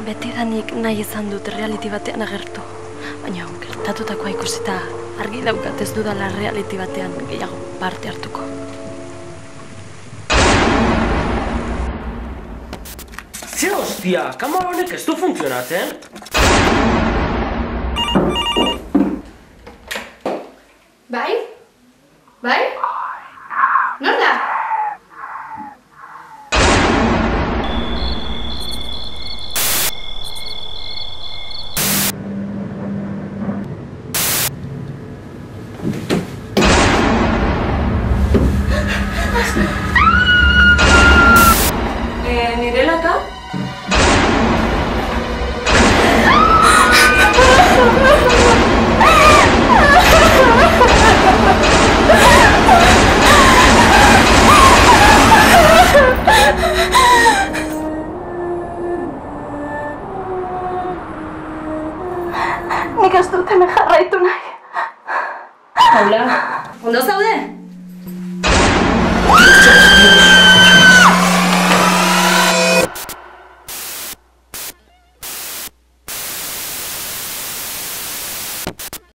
Betidanik nahi izan dut reality batean agertu. Baina, gertatutakoa ikusita argi daukat ez dudala reality batean gehiago parte hartuko. Ze hostia, kamera honek ez du funtzionatzen? Bai? Bai? Nor da? Nire laka? Nik ez dut hemen jarraitu nahi. Paula, ondo zaude?